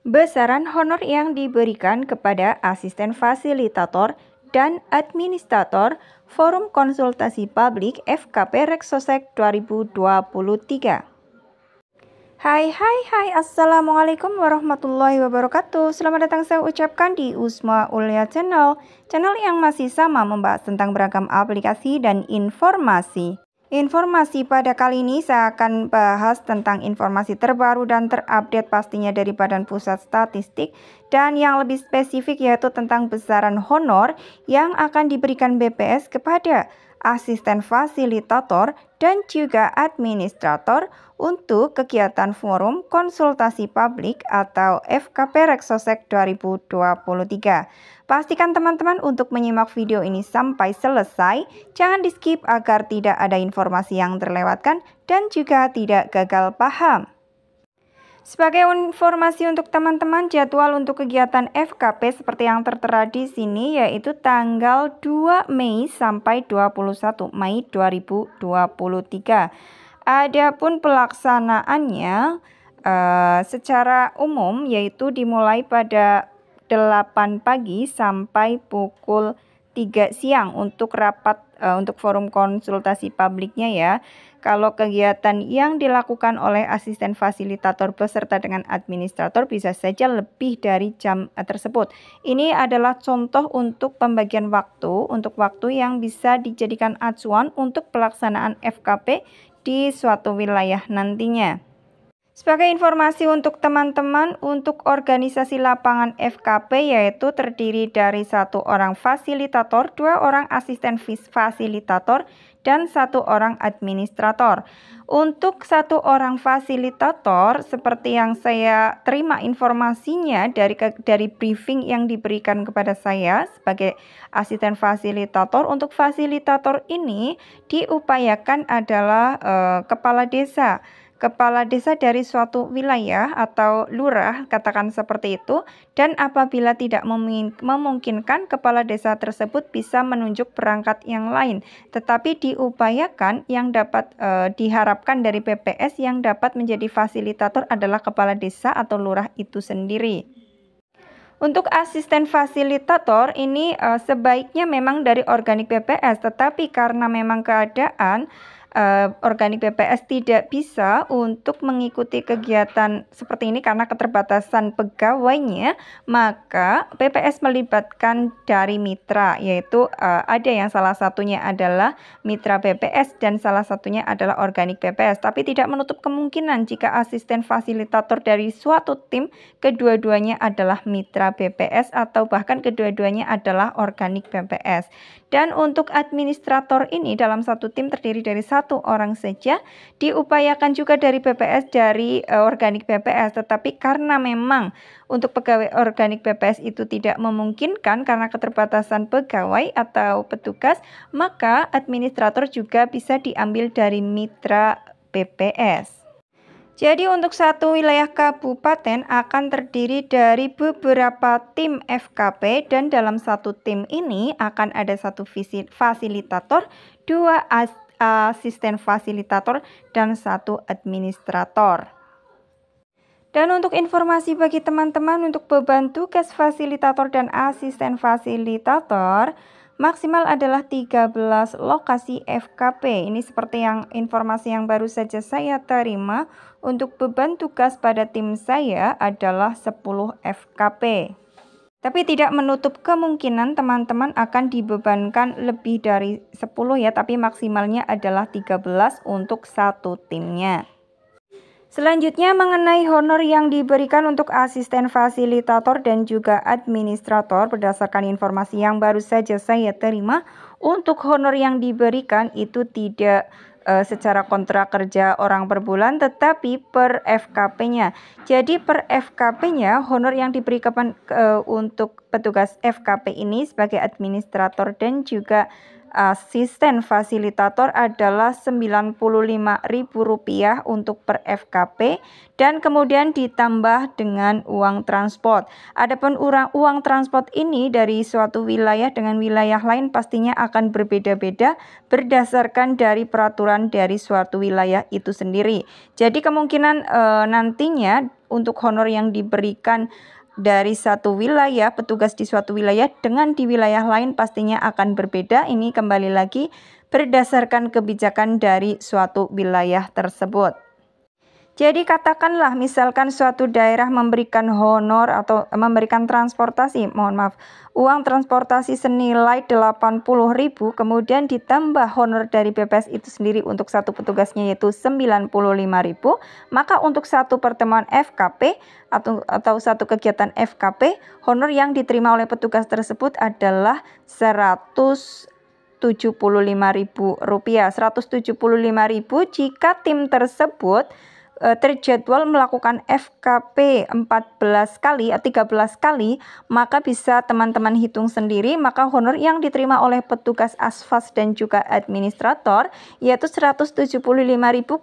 Besaran honor yang diberikan kepada asisten fasilitator dan administrator Forum Konsultasi Publik FKP Reksosek 2023. Hai, Assalamualaikum warahmatullahi wabarakatuh. Selamat datang saya ucapkan di Usma Ulia Channel yang masih sama membahas tentang beragam aplikasi dan informasi. Informasi pada kali ini saya akan bahas tentang informasi terbaru dan terupdate pastinya dari Badan Pusat Statistik, dan yang lebih spesifik yaitu tentang besaran honor yang akan diberikan BPS kepada asisten fasilitator dan juga administrator untuk kegiatan Forum Konsultasi Publik atau FKP Reksosek 2023. Pastikan teman-teman untuk menyimak video ini sampai selesai, jangan di skip agar tidak ada informasi yang terlewatkan dan juga tidak gagal paham. Sebagai informasi untuk teman-teman, jadwal untuk kegiatan FKP seperti yang tertera di sini yaitu tanggal 2 Mei sampai 21 Mei 2023. Adapun pelaksanaannya secara umum yaitu dimulai pada 8 pagi sampai pukul 3 siang untuk rapat untuk forum konsultasi publiknya ya. Kalau kegiatan yang dilakukan oleh asisten fasilitator beserta dengan administrator bisa saja lebih dari jam tersebut. Ini adalah contoh untuk pembagian waktu, untuk waktu yang bisa dijadikan acuan untuk pelaksanaan FKP di suatu wilayah nantinya. Sebagai informasi untuk teman-teman, untuk organisasi lapangan FKP yaitu terdiri dari 1 orang fasilitator, 2 orang asisten fasilitator, dan 1 orang administrator. Untuk 1 orang fasilitator, seperti yang saya terima informasinya dari briefing yang diberikan kepada saya sebagai asisten fasilitator, untuk fasilitator ini diupayakan adalah kepala desa dari suatu wilayah atau lurah, katakan seperti itu, dan apabila tidak memungkinkan, kepala desa tersebut bisa menunjuk perangkat yang lain, tetapi diupayakan yang dapat diharapkan dari PPS yang dapat menjadi fasilitator adalah kepala desa atau lurah itu sendiri. Untuk asisten fasilitator ini sebaiknya memang dari organik PPS, tetapi karena memang keadaan organik PPS tidak bisa untuk mengikuti kegiatan seperti ini karena keterbatasan pegawainya, maka PPS melibatkan dari mitra, yaitu ada yang salah satunya adalah mitra PPS dan salah satunya adalah organik PPS. Tapi tidak menutup kemungkinan jika asisten fasilitator dari suatu tim kedua-duanya adalah mitra PPS atau bahkan kedua-duanya adalah organik PPS. Dan untuk administrator ini dalam satu tim terdiri dari 1 orang saja, diupayakan juga dari PPS dari organik PPS, tetapi karena memang untuk pegawai organik PPS itu tidak memungkinkan karena keterbatasan pegawai atau petugas, maka administrator juga bisa diambil dari mitra PPS. Jadi untuk satu wilayah kabupaten akan terdiri dari beberapa tim FKP, dan dalam satu tim ini akan ada 1 fasilitator, 2 asisten fasilitator, dan 1 administrator. Dan untuk informasi bagi teman-teman, untuk beban tugas fasilitator dan asisten fasilitator maksimal adalah 13 lokasi FKP. Ini seperti yang informasi yang baru saja saya terima. Untuk beban tugas pada tim saya adalah 10 FKP. Tapi tidak menutup kemungkinan teman-teman akan dibebankan lebih dari 10 ya, tapi maksimalnya adalah 13 untuk satu timnya. Selanjutnya mengenai honor yang diberikan untuk asisten fasilitator dan juga administrator, berdasarkan informasi yang baru saja saya terima, untuk honor yang diberikan itu tidak secara kontrak kerja orang per bulan, tetapi per FKP-nya. Jadi per FKP-nya honor yang diberikan untuk petugas FKP ini sebagai administrator dan juga asisten fasilitator adalah Rp95.000 untuk per FKP, dan kemudian ditambah dengan uang transport. Adapun uang transport ini dari suatu wilayah dengan wilayah lain pastinya akan berbeda-beda berdasarkan dari peraturan dari suatu wilayah itu sendiri. Jadi kemungkinan nantinya untuk honor yang diberikan dari satu wilayah, petugas di suatu wilayah dengan di wilayah lain pastinya akan berbeda. Ini kembali lagi berdasarkan kebijakan dari suatu wilayah tersebut. Jadi katakanlah misalkan suatu daerah memberikan honor atau memberikan uang transportasi senilai 80.000, kemudian ditambah honor dari BPS itu sendiri untuk satu petugasnya yaitu 95.000, maka untuk satu pertemuan FKP atau satu kegiatan FKP, honor yang diterima oleh petugas tersebut adalah Rp175.000. 175.000 jika tim tersebut terjadwal melakukan FKP 13 kali, maka bisa teman-teman hitung sendiri, maka honor yang diterima oleh petugas asfas dan juga administrator yaitu 175.000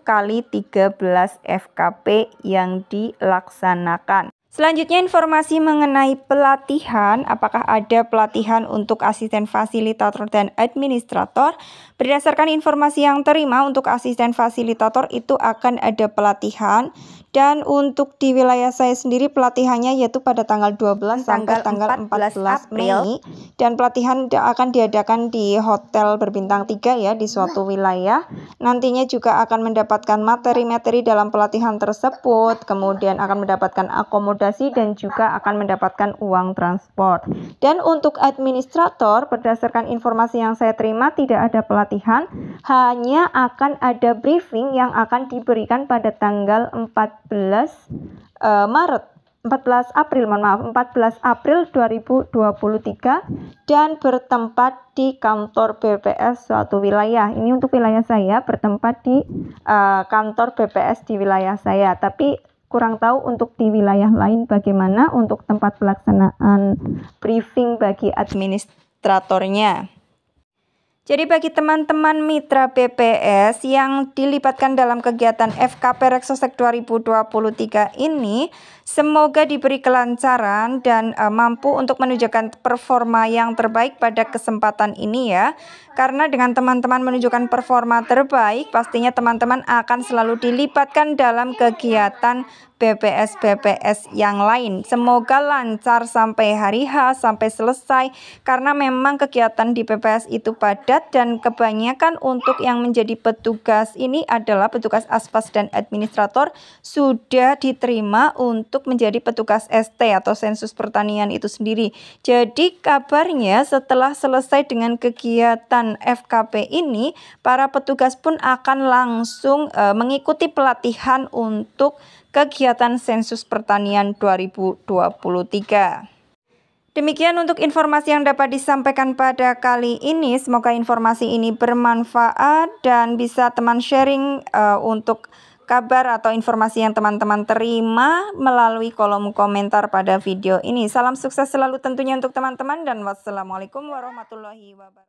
kali 13 FKP yang dilaksanakan. Selanjutnya informasi mengenai pelatihan, apakah ada pelatihan untuk asisten fasilitator dan administrator? Berdasarkan informasi yang terima untuk asisten fasilitator itu akan ada pelatihan, dan untuk di wilayah saya sendiri pelatihannya yaitu pada tanggal 12 sampai tanggal 14 Mei, dan pelatihan akan diadakan di hotel berbintang 3 ya di suatu wilayah. Nantinya juga akan mendapatkan materi-materi dalam pelatihan tersebut, kemudian akan mendapatkan akomodasi dan juga akan mendapatkan uang transport. Dan untuk administrator, berdasarkan informasi yang saya terima tidak ada pelatihan, hanya akan ada briefing yang akan diberikan pada tanggal 14 April 2023 dan bertempat di kantor BPS suatu wilayah. Ini untuk wilayah saya bertempat di kantor BPS di wilayah saya, tapi kurang tahu untuk di wilayah lain bagaimana untuk tempat pelaksanaan briefing bagi administratornya. Jadi bagi teman-teman mitra BPS yang dilibatkan dalam kegiatan FKP Reksosek 2023 ini, semoga diberi kelancaran dan mampu untuk menunjukkan performa yang terbaik pada kesempatan ini ya. Karena dengan teman-teman menunjukkan performa terbaik, pastinya teman-teman akan selalu dilibatkan dalam kegiatan BPS-BPS yang lain. Semoga lancar sampai hari H, sampai selesai, karena memang kegiatan di BPS itu padat dan kebanyakan untuk yang menjadi petugas ini adalah petugas asfas dan administrator sudah diterima untuk menjadi petugas ST atau sensus pertanian itu sendiri. Jadi kabarnya setelah selesai dengan kegiatan FKP ini, para petugas pun akan langsung mengikuti pelatihan untuk kegiatan sensus pertanian 2023. Demikian untuk informasi yang dapat disampaikan pada kali ini. Semoga informasi ini bermanfaat dan bisa teman sharing untuk kabar atau informasi yang teman-teman terima melalui kolom komentar pada video ini. Salam sukses selalu tentunya untuk teman-teman dan wassalamualaikum warahmatullahi wabarakatuh.